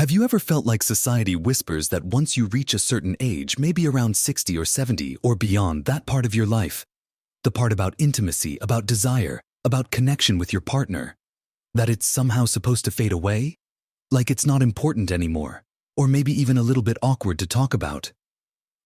Have you ever felt like society whispers that once you reach a certain age, maybe around 60 or 70 or beyond, that part of your life, the part about intimacy, about desire, about connection with your partner, that it's somehow supposed to fade away? Like it's not important anymore, or maybe even a little bit awkward to talk about.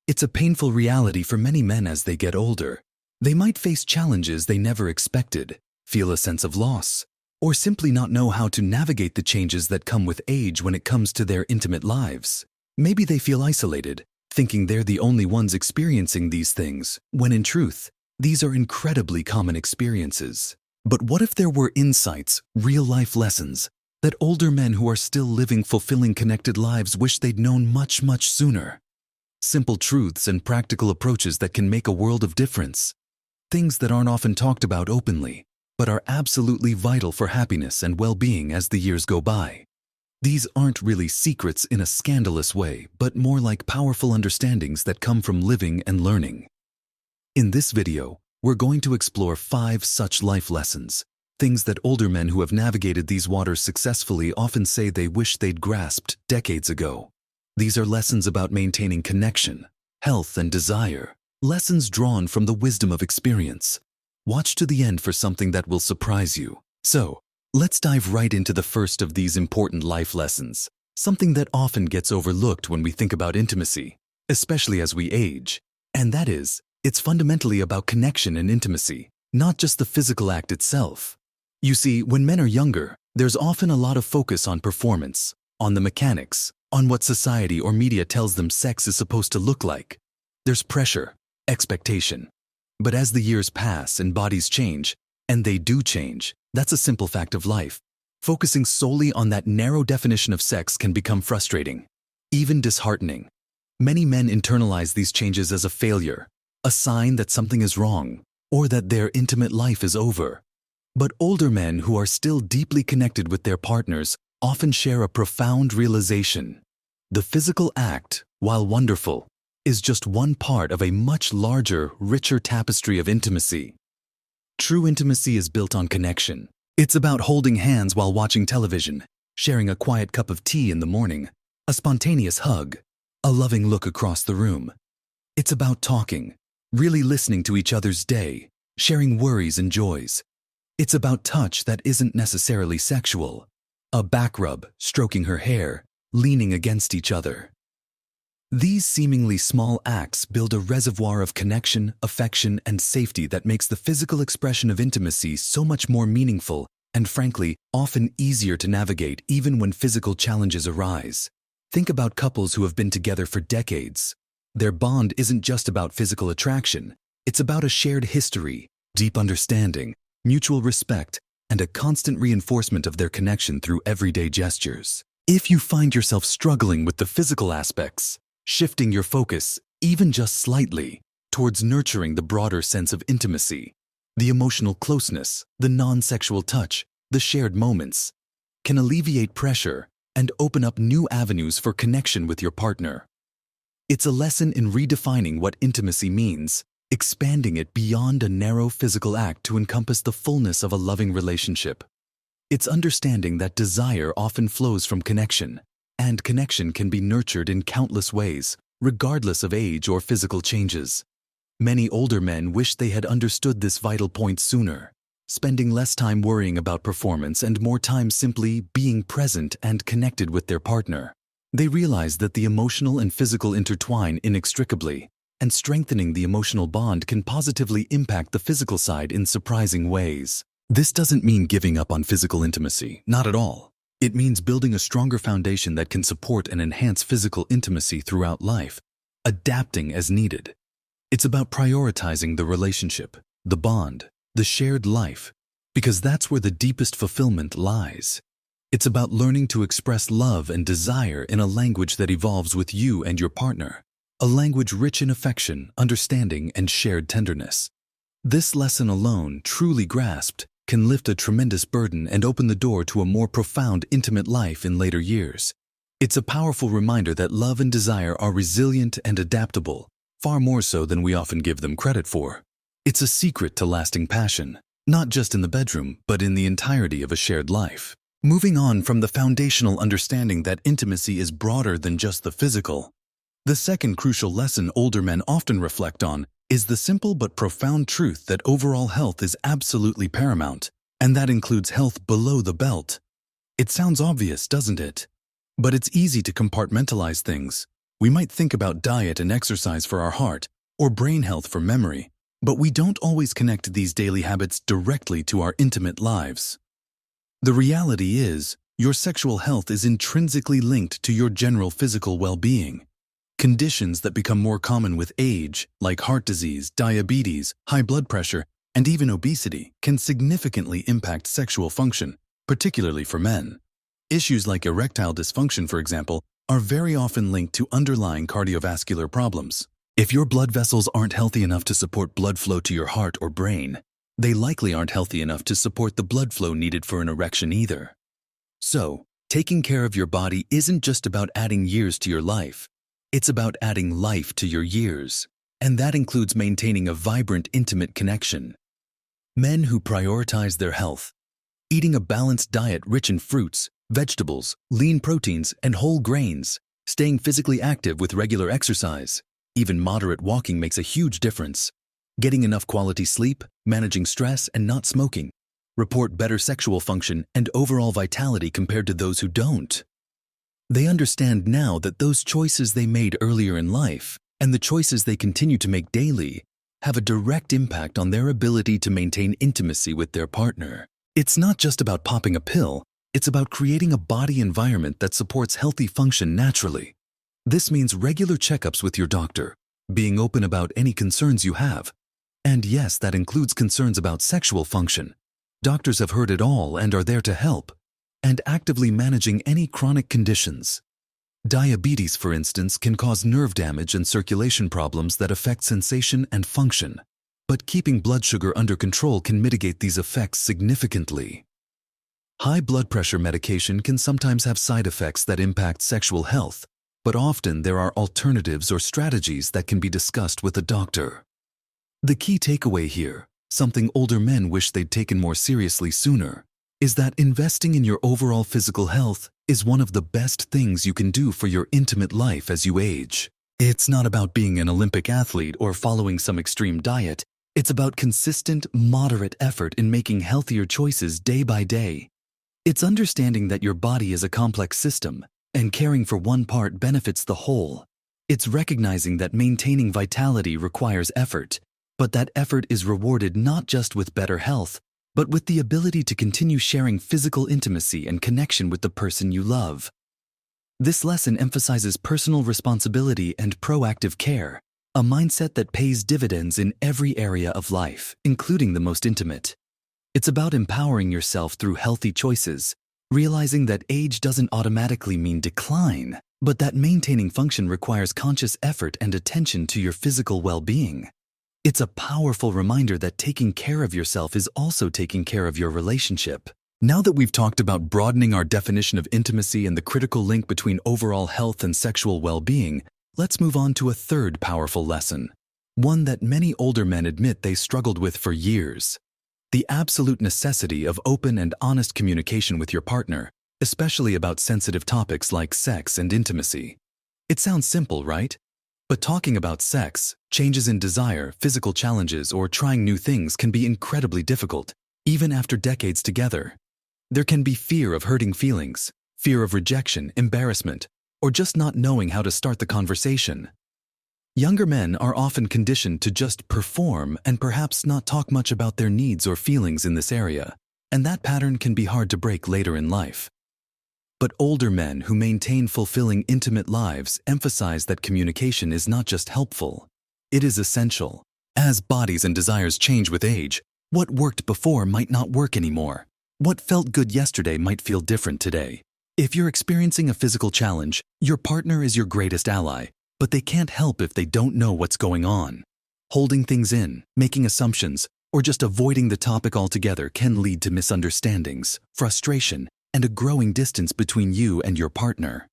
It's a painful reality for many men as they get older. They might face challenges they never expected, feel a sense of loss, or simply not know how to navigate the changes that come with age when it comes to their intimate lives. Maybe they feel isolated, thinking they're the only ones experiencing these things, when in truth, these are incredibly common experiences. But what if there were insights, real-life lessons, that older men who are still living fulfilling connected lives wish they'd known much, much sooner? Simple truths and practical approaches that can make a world of difference. Things that aren't often talked about openly, but are absolutely vital for happiness and well-being as the years go by. These aren't really secrets in a scandalous way, but more like powerful understandings that come from living and learning. In this video, we're going to explore 5 such life lessons, things that older men who have navigated these waters successfully often say they wish they'd grasped decades ago. These are lessons about maintaining connection, health, and desire, lessons drawn from the wisdom of experience. Watch to the end for something that will surprise you. So, let's dive right into the first of these important life lessons, something that often gets overlooked when we think about intimacy, especially as we age. And that is, it's fundamentally about connection and intimacy, not just the physical act itself. You see, when men are younger, there's often a lot of focus on performance, on the mechanics, on what society or media tells them sex is supposed to look like. There's pressure, expectation. But as the years pass and bodies change, and they do change, that's a simple fact of life. Focusing solely on that narrow definition of sex can become frustrating, even disheartening. Many men internalize these changes as a failure, a sign that something is wrong, or that their intimate life is over. But older men who are still deeply connected with their partners often share a profound realization. The physical act, while wonderful, is just one part of a much larger, richer tapestry of intimacy. True intimacy is built on connection. It's about holding hands while watching television, sharing a quiet cup of tea in the morning, a spontaneous hug, a loving look across the room. It's about talking, really listening to each other's day, sharing worries and joys. It's about touch that isn't necessarily sexual, a back rub, stroking her hair, leaning against each other. These seemingly small acts build a reservoir of connection, affection, and safety that makes the physical expression of intimacy so much more meaningful and, frankly, often easier to navigate even when physical challenges arise. Think about couples who have been together for decades. Their bond isn't just about physical attraction. It's about a shared history, deep understanding, mutual respect, and a constant reinforcement of their connection through everyday gestures. If you find yourself struggling with the physical aspects, shifting your focus, even just slightly, towards nurturing the broader sense of intimacy, the emotional closeness, the non-sexual touch, the shared moments, can alleviate pressure and open up new avenues for connection with your partner. It's a lesson in redefining what intimacy means, expanding it beyond a narrow physical act to encompass the fullness of a loving relationship. It's understanding that desire often flows from connection, and connection can be nurtured in countless ways, regardless of age or physical changes. Many older men wish they had understood this vital point sooner, spending less time worrying about performance and more time simply being present and connected with their partner. They realize that the emotional and physical intertwine inextricably, and strengthening the emotional bond can positively impact the physical side in surprising ways. This doesn't mean giving up on physical intimacy, not at all. It means building a stronger foundation that can support and enhance physical intimacy throughout life, adapting as needed. It's about prioritizing the relationship, the bond, the shared life, because that's where the deepest fulfillment lies. It's about learning to express love and desire in a language that evolves with you and your partner, a language rich in affection, understanding, and shared tenderness. This lesson alone, truly grasped, can lift a tremendous burden and open the door to a more profound, intimate life in later years. It's a powerful reminder that love and desire are resilient and adaptable, far more so than we often give them credit for. It's a secret to lasting passion, not just in the bedroom, but in the entirety of a shared life. Moving on from the foundational understanding that intimacy is broader than just the physical, the second crucial lesson older men often reflect on is the simple but profound truth that overall health is absolutely paramount, and that includes health below the belt. It sounds obvious, doesn't it? But it's easy to compartmentalize things. We might think about diet and exercise for our heart, or brain health for memory, but we don't always connect these daily habits directly to our intimate lives. The reality is, your sexual health is intrinsically linked to your general physical well-being. Conditions that become more common with age, like heart disease, diabetes, high blood pressure, and even obesity, can significantly impact sexual function, particularly for men. Issues like erectile dysfunction, for example, are very often linked to underlying cardiovascular problems. If your blood vessels aren't healthy enough to support blood flow to your heart or brain, they likely aren't healthy enough to support the blood flow needed for an erection either. So, taking care of your body isn't just about adding years to your life. It's about adding life to your years, and that includes maintaining a vibrant, intimate connection. Men who prioritize their health, eating a balanced diet rich in fruits, vegetables, lean proteins, and whole grains, staying physically active with regular exercise, even moderate walking makes a huge difference. Getting enough quality sleep, managing stress, and not smoking, report better sexual function and overall vitality compared to those who don't. They understand now that those choices they made earlier in life and the choices they continue to make daily have a direct impact on their ability to maintain intimacy with their partner. It's not just about popping a pill, it's about creating a body environment that supports healthy function naturally. This means regular checkups with your doctor, being open about any concerns you have. And yes, that includes concerns about sexual function. Doctors have heard it all and are there to help. And actively managing any chronic conditions. Diabetes, for instance, can cause nerve damage and circulation problems that affect sensation and function. But keeping blood sugar under control can mitigate these effects significantly. High blood pressure medication can sometimes have side effects that impact sexual health, but often there are alternatives or strategies that can be discussed with a doctor. The key takeaway here, something older men wish they'd taken more seriously sooner, is that investing in your overall physical health is one of the best things you can do for your intimate life as you age. It's not about being an Olympic athlete or following some extreme diet. It's about consistent, moderate effort in making healthier choices day by day. It's understanding that your body is a complex system, and caring for one part benefits the whole. It's recognizing that maintaining vitality requires effort, but that effort is rewarded not just with better health, but with the ability to continue sharing physical intimacy and connection with the person you love. This lesson emphasizes personal responsibility and proactive care, a mindset that pays dividends in every area of life, including the most intimate. It's about empowering yourself through healthy choices, realizing that age doesn't automatically mean decline, but that maintaining function requires conscious effort and attention to your physical well-being. It's a powerful reminder that taking care of yourself is also taking care of your relationship. Now that we've talked about broadening our definition of intimacy and the critical link between overall health and sexual well-being, let's move on to a third powerful lesson, one that many older men admit they struggled with for years. The absolute necessity of open and honest communication with your partner, especially about sensitive topics like sex and intimacy. It sounds simple, right? But talking about sex, changes in desire, physical challenges, or trying new things can be incredibly difficult, even after decades together. There can be fear of hurting feelings, fear of rejection, embarrassment, or just not knowing how to start the conversation. Younger men are often conditioned to just perform and perhaps not talk much about their needs or feelings in this area, and that pattern can be hard to break later in life. But older men who maintain fulfilling intimate lives emphasize that communication is not just helpful, it is essential. As bodies and desires change with age, what worked before might not work anymore. What felt good yesterday might feel different today. If you're experiencing a physical challenge, your partner is your greatest ally, but they can't help if they don't know what's going on. Holding things in, making assumptions, or just avoiding the topic altogether can lead to misunderstandings, frustration, and a growing distance between you and your partner.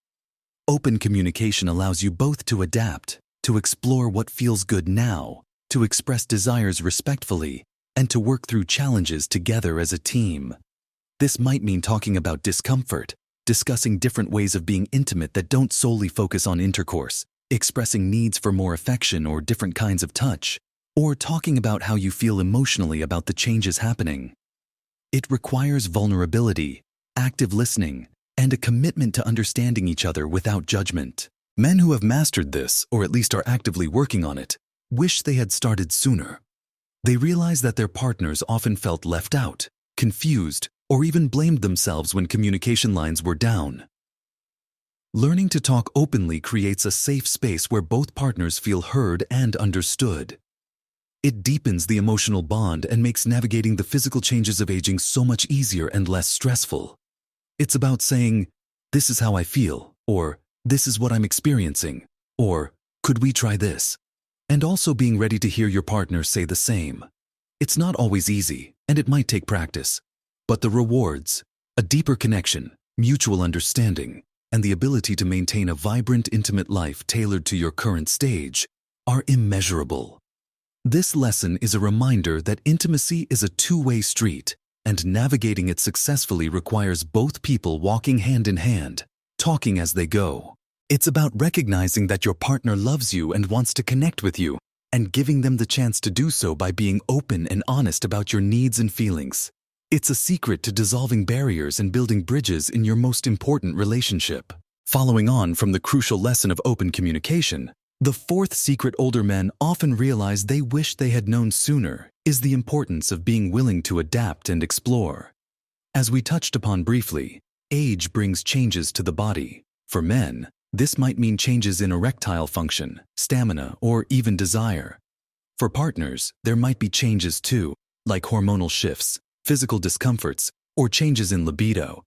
Open communication allows you both to adapt, to explore what feels good now, to express desires respectfully, and to work through challenges together as a team. This might mean talking about discomfort, discussing different ways of being intimate that don't solely focus on intercourse, expressing needs for more affection or different kinds of touch, or talking about how you feel emotionally about the changes happening. It requires vulnerability, active listening, and a commitment to understanding each other without judgment. Men who have mastered this, or at least are actively working on it, wish they had started sooner. They realize that their partners often felt left out, confused, or even blamed themselves when communication lines were down. Learning to talk openly creates a safe space where both partners feel heard and understood. It deepens the emotional bond and makes navigating the physical changes of aging so much easier and less stressful. It's about saying, "This is how I feel," or "This is what I'm experiencing," or "Could we try this?" And also being ready to hear your partner say the same. It's not always easy, and it might take practice. But the rewards, a deeper connection, mutual understanding, and the ability to maintain a vibrant, intimate life tailored to your current stage, are immeasurable. This lesson is a reminder that intimacy is a two-way street, and navigating it successfully requires both people walking hand in hand, talking as they go. It's about recognizing that your partner loves you and wants to connect with you, and giving them the chance to do so by being open and honest about your needs and feelings. It's a secret to dissolving barriers and building bridges in your most important relationship. Following on from the crucial lesson of open communication, the fourth secret older men often realize they wish they had known sooner is the importance of being willing to adapt and explore. As we touched upon briefly, age brings changes to the body. For men, this might mean changes in erectile function, stamina, or even desire. For partners, there might be changes too, like hormonal shifts, physical discomforts, or changes in libido.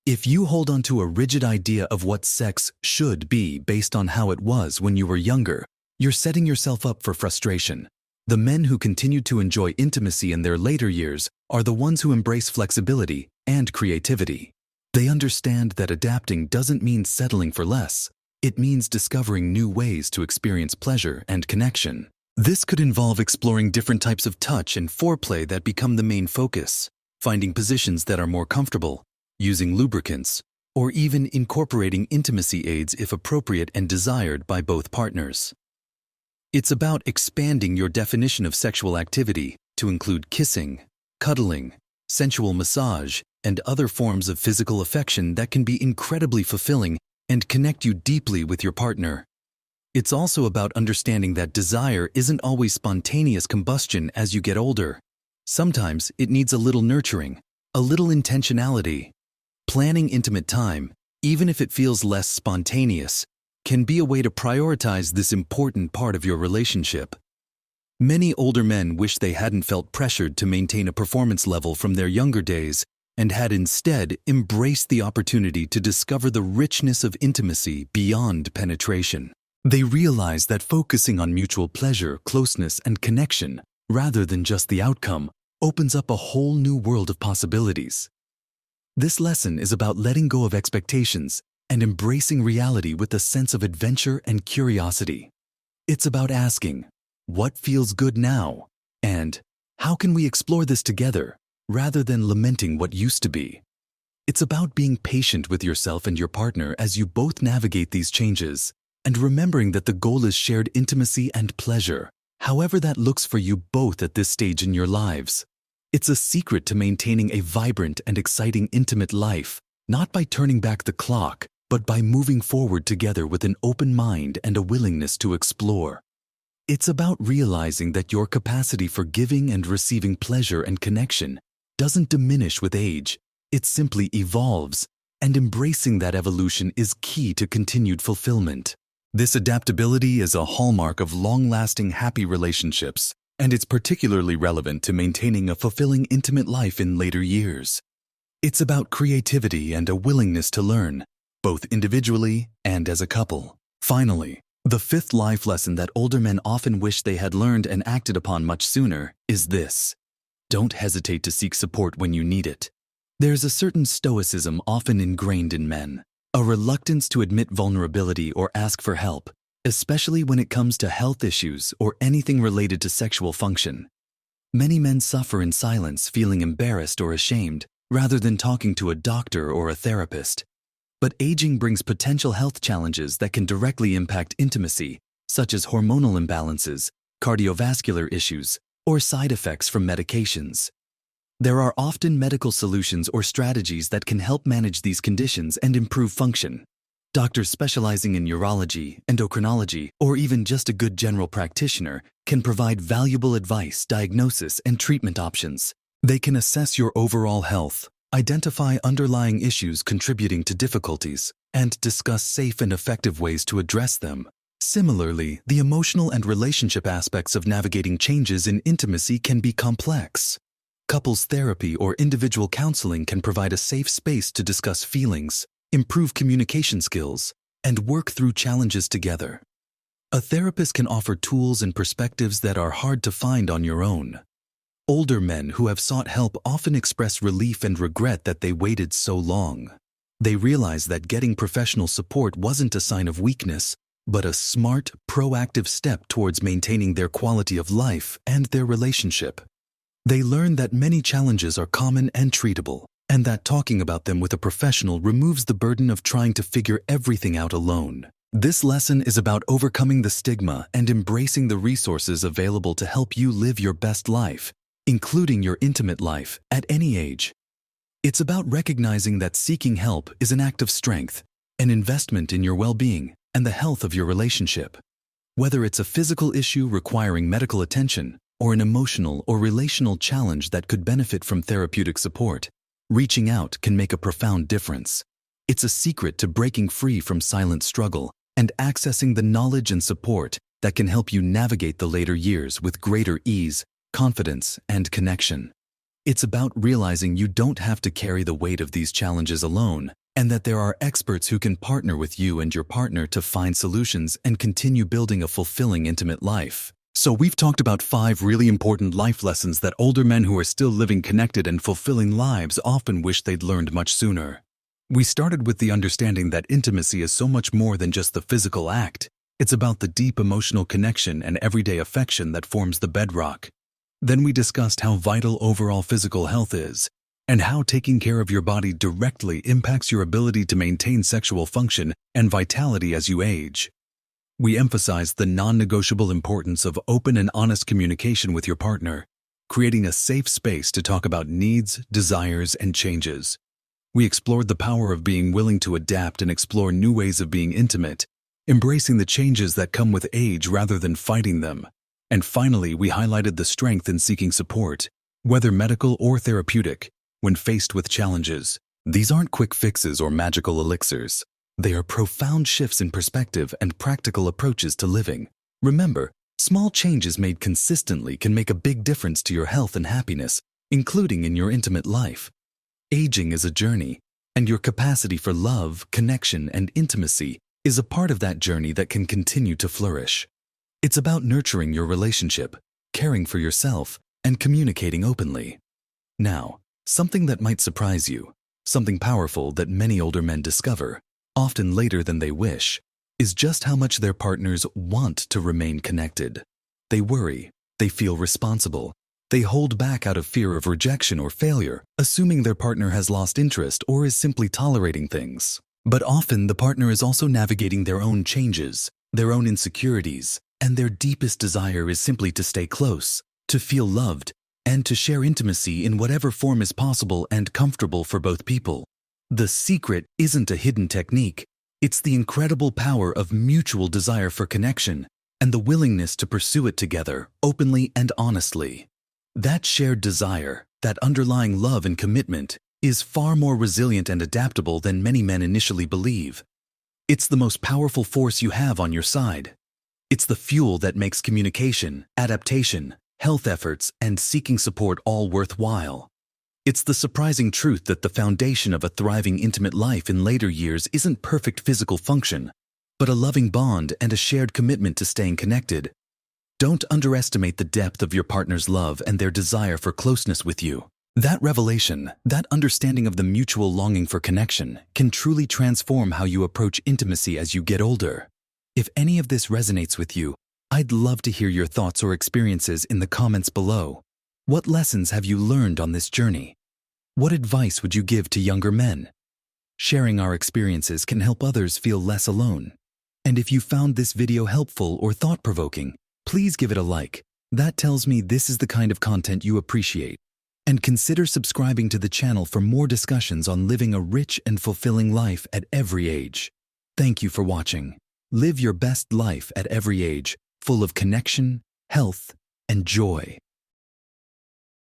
If you hold on to a rigid idea of what sex should be based on how it was when you were younger, you're setting yourself up for frustration. The men who continue to enjoy intimacy in their later years are the ones who embrace flexibility and creativity. They understand that adapting doesn't mean settling for less. It means discovering new ways to experience pleasure and connection. This could involve exploring different types of touch and foreplay that become the main focus, finding positions that are more comfortable, using lubricants, or even incorporating intimacy aids if appropriate and desired by both partners. It's about expanding your definition of sexual activity to include kissing, cuddling, sensual massage, and other forms of physical affection that can be incredibly fulfilling and connect you deeply with your partner. It's also about understanding that desire isn't always spontaneous combustion as you get older. Sometimes it needs a little nurturing, a little intentionality. Planning intimate time, even if it feels less spontaneous, can be a way to prioritize this important part of your relationship. Many older men wish they hadn't felt pressured to maintain a performance level from their younger days and had instead embraced the opportunity to discover the richness of intimacy beyond penetration. They realize that focusing on mutual pleasure, closeness, and connection, rather than just the outcome, opens up a whole new world of possibilities. This lesson is about letting go of expectations and embracing reality with a sense of adventure and curiosity. It's about asking, "What feels good now?" and "How can we explore this together?" rather than lamenting what used to be. It's about being patient with yourself and your partner as you both navigate these changes, and remembering that the goal is shared intimacy and pleasure, however that looks for you both at this stage in your lives. It's a secret to maintaining a vibrant and exciting intimate life, not by turning back the clock, but by moving forward together with an open mind and a willingness to explore. It's about realizing that your capacity for giving and receiving pleasure and connection doesn't diminish with age, it simply evolves, and embracing that evolution is key to continued fulfillment. This adaptability is a hallmark of long-lasting happy relationships, and it's particularly relevant to maintaining a fulfilling intimate life in later years. It's about creativity and a willingness to learn, both individually and as a couple. Finally, the fifth life lesson that older men often wish they had learned and acted upon much sooner is this: don't hesitate to seek support when you need it. There's a certain stoicism often ingrained in men, a reluctance to admit vulnerability or ask for help, especially when it comes to health issues or anything related to sexual function. Many men suffer in silence, feeling embarrassed or ashamed, rather than talking to a doctor or a therapist. But aging brings potential health challenges that can directly impact intimacy, such as hormonal imbalances, cardiovascular issues, or side effects from medications. There are often medical solutions or strategies that can help manage these conditions and improve function. Doctors specializing in urology, endocrinology, or even just a good general practitioner can provide valuable advice, diagnosis, and treatment options. They can assess your overall health, identify underlying issues contributing to difficulties, and discuss safe and effective ways to address them. Similarly, the emotional and relationship aspects of navigating changes in intimacy can be complex. Couples therapy or individual counseling can provide a safe space to discuss feelings, improve communication skills, and work through challenges together. A therapist can offer tools and perspectives that are hard to find on your own. Older men who have sought help often express relief and regret that they waited so long. They realize that getting professional support wasn't a sign of weakness, but a smart, proactive step towards maintaining their quality of life and their relationship. They learn that many challenges are common and treatable, and that talking about them with a professional removes the burden of trying to figure everything out alone. This lesson is about overcoming the stigma and embracing the resources available to help you live your best life, including your intimate life, at any age. It's about recognizing that seeking help is an act of strength, an investment in your well-being and the health of your relationship. Whether it's a physical issue requiring medical attention or an emotional or relational challenge that could benefit from therapeutic support, reaching out can make a profound difference. It's a secret to breaking free from silent struggle and accessing the knowledge and support that can help you navigate the later years with greater ease, confidence, and connection. It's about realizing you don't have to carry the weight of these challenges alone, and that there are experts who can partner with you and your partner to find solutions and continue building a fulfilling intimate life. So we've talked about 5 really important life lessons that older men who are still living connected and fulfilling lives often wish they'd learned much sooner. We started with the understanding that intimacy is so much more than just the physical act. It's about the deep emotional connection and everyday affection that forms the bedrock. Then we discussed how vital overall physical health is, and how taking care of your body directly impacts your ability to maintain sexual function and vitality as you age. We emphasized the non-negotiable importance of open and honest communication with your partner, creating a safe space to talk about needs, desires, and changes. We explored the power of being willing to adapt and explore new ways of being intimate, embracing the changes that come with age rather than fighting them. And finally, we highlighted the strength in seeking support, whether medical or therapeutic, when faced with challenges. These aren't quick fixes or magical elixirs. They are profound shifts in perspective and practical approaches to living. Remember, small changes made consistently can make a big difference to your health and happiness, including in your intimate life. Aging is a journey, and your capacity for love, connection, and intimacy is a part of that journey that can continue to flourish. It's about nurturing your relationship, caring for yourself, and communicating openly. Now, something that might surprise you, something powerful that many older men discover, often later than they wish, is just how much their partners want to remain connected. They worry, they feel responsible, they hold back out of fear of rejection or failure, assuming their partner has lost interest or is simply tolerating things. But often the partner is also navigating their own changes, their own insecurities, and their deepest desire is simply to stay close, to feel loved, and to share intimacy in whatever form is possible and comfortable for both people. The secret isn't a hidden technique. It's the incredible power of mutual desire for connection and the willingness to pursue it together, openly and honestly. That shared desire, that underlying love and commitment, is far more resilient and adaptable than many men initially believe. It's the most powerful force you have on your side. It's the fuel that makes communication, adaptation, health efforts, and seeking support all worthwhile. It's the surprising truth that the foundation of a thriving intimate life in later years isn't perfect physical function, but a loving bond and a shared commitment to staying connected. Don't underestimate the depth of your partner's love and their desire for closeness with you. That revelation, that understanding of the mutual longing for connection, can truly transform how you approach intimacy as you get older. If any of this resonates with you, I'd love to hear your thoughts or experiences in the comments below. What lessons have you learned on this journey? What advice would you give to younger men? Sharing our experiences can help others feel less alone. And if you found this video helpful or thought-provoking, please give it a like. That tells me this is the kind of content you appreciate. And consider subscribing to the channel for more discussions on living a rich and fulfilling life at every age. Thank you for watching. Live your best life at every age, full of connection, health, and joy.